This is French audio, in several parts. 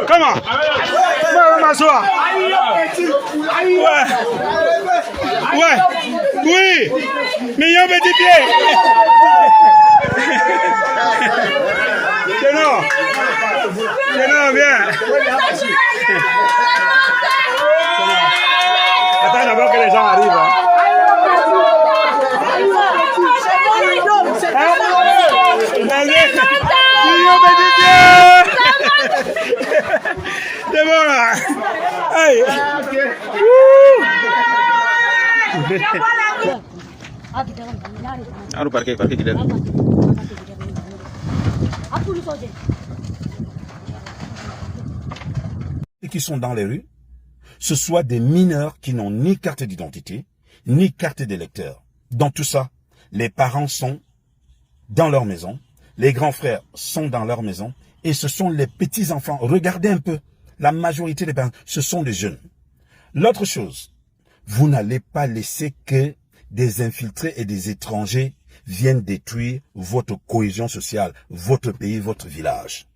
Comment? M'asseoir. Ouais. Oui. Mignon petit pied. Tenor, viens. Attends d'abord que les gens arrivent. Mignon petit pied. C'est bon là. Aïe. Qui sont dans les rues, ce soit des mineurs qui n'ont ni carte d'identité, ni carte d'électeur. Dans tout ça, les parents sont dans leur maison, les grands frères sont dans leur maison, et ce sont les petits-enfants. Regardez un peu, la majorité des parents, ce sont des jeunes. L'autre chose, vous n'allez pas laisser que des infiltrés et des étrangers viennent détruire votre cohésion sociale, votre pays, votre village.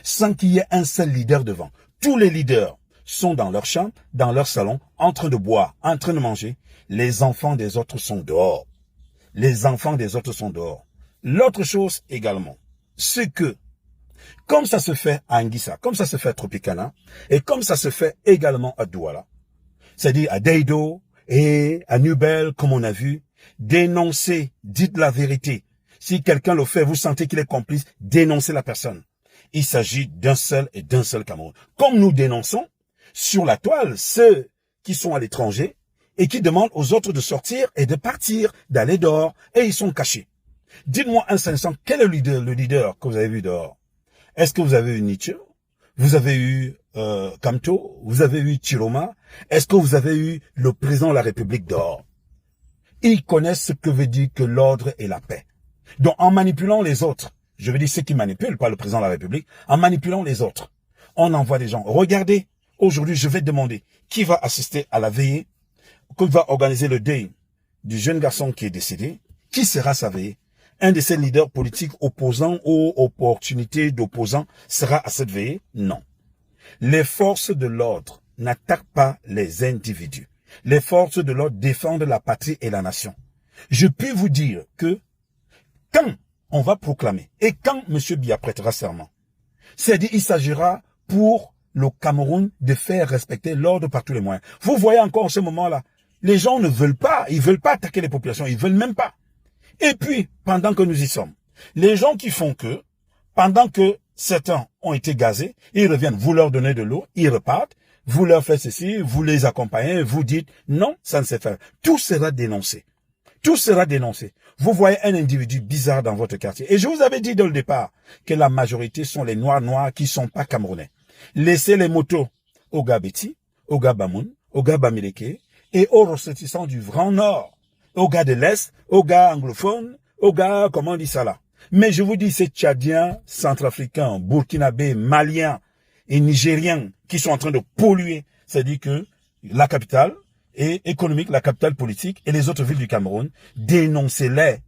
Sans qu'il y ait un seul leader devant. Tous les leaders sont dans leur chambre, dans leur salon, en train de boire, en train de manger. Les enfants des autres sont dehors. Les enfants des autres sont dehors. L'autre chose également, c'est que, comme ça se fait à Anguissa, comme ça se fait à Tropicana, et comme ça se fait également à Douala, c'est-à-dire à Deido et à Nubel, comme on a vu, dénoncez, dites la vérité. Si quelqu'un le fait, vous sentez qu'il est complice, dénoncez la personne. Il s'agit d'un seul et d'un seul Cameroun. Comme nous dénonçons sur la toile ceux qui sont à l'étranger et qui demandent aux autres de sortir et de partir, d'aller dehors, et ils sont cachés. Dites-moi un instant, quel est le leader que vous avez vu dehors? Est-ce que vous avez eu Nietzsche? Vous avez eu Kamto? Vous avez eu Chiroma? Est-ce que vous avez eu le président de la République dehors? Ils connaissent ce que veut dire que l'ordre et la paix. Donc en manipulant les autres, je veux dire ceux qui manipulent, pas le président de la République, en manipulant les autres, on envoie des gens. Regardez, aujourd'hui je vais demander qui va assister à la veillée, qui va organiser le deuil du jeune garçon qui est décédé, qui sera sa veillée. Un de ces leaders politiques opposants aux opportunités d'opposants sera à cette veillée? Non. Les forces de l'ordre n'attaquent pas les individus. Les forces de l'ordre défendent la patrie et la nation. Je puis vous dire que quand on va proclamer et quand M. Biya prêtera serment, c'est-à-dire il s'agira pour le Cameroun de faire respecter l'ordre par tous les moyens. Vous voyez encore en ce moment-là, les gens ne veulent pas, ils veulent pas attaquer les populations, ils veulent même pas. Et puis, pendant que nous y sommes, les gens qui font que, pendant que certains ont été gazés, ils reviennent, vous leur donnez de l'eau, ils repartent, vous leur faites ceci, vous les accompagnez, vous dites, non, ça ne sait faire. Tout sera dénoncé. Tout sera dénoncé. Vous voyez un individu bizarre dans votre quartier. Et je vous avais dit dès le départ que la majorité sont les noirs qui sont pas camerounais. Laissez les motos aux gars Betty, aux gars Bamoun, aux gars Bamileke et aux ressortissants du Grand Nord. Aux gars de l'Est, aux gars anglophones, aux gars, comment on dit ça là. Mais je vous dis, ces Tchadiens, Centrafricains, Burkinabés, Maliens et Nigériens qui sont en train de polluer, c'est-à-dire que la capitale est économique, la capitale politique et les autres villes du Cameroun, dénoncez-les.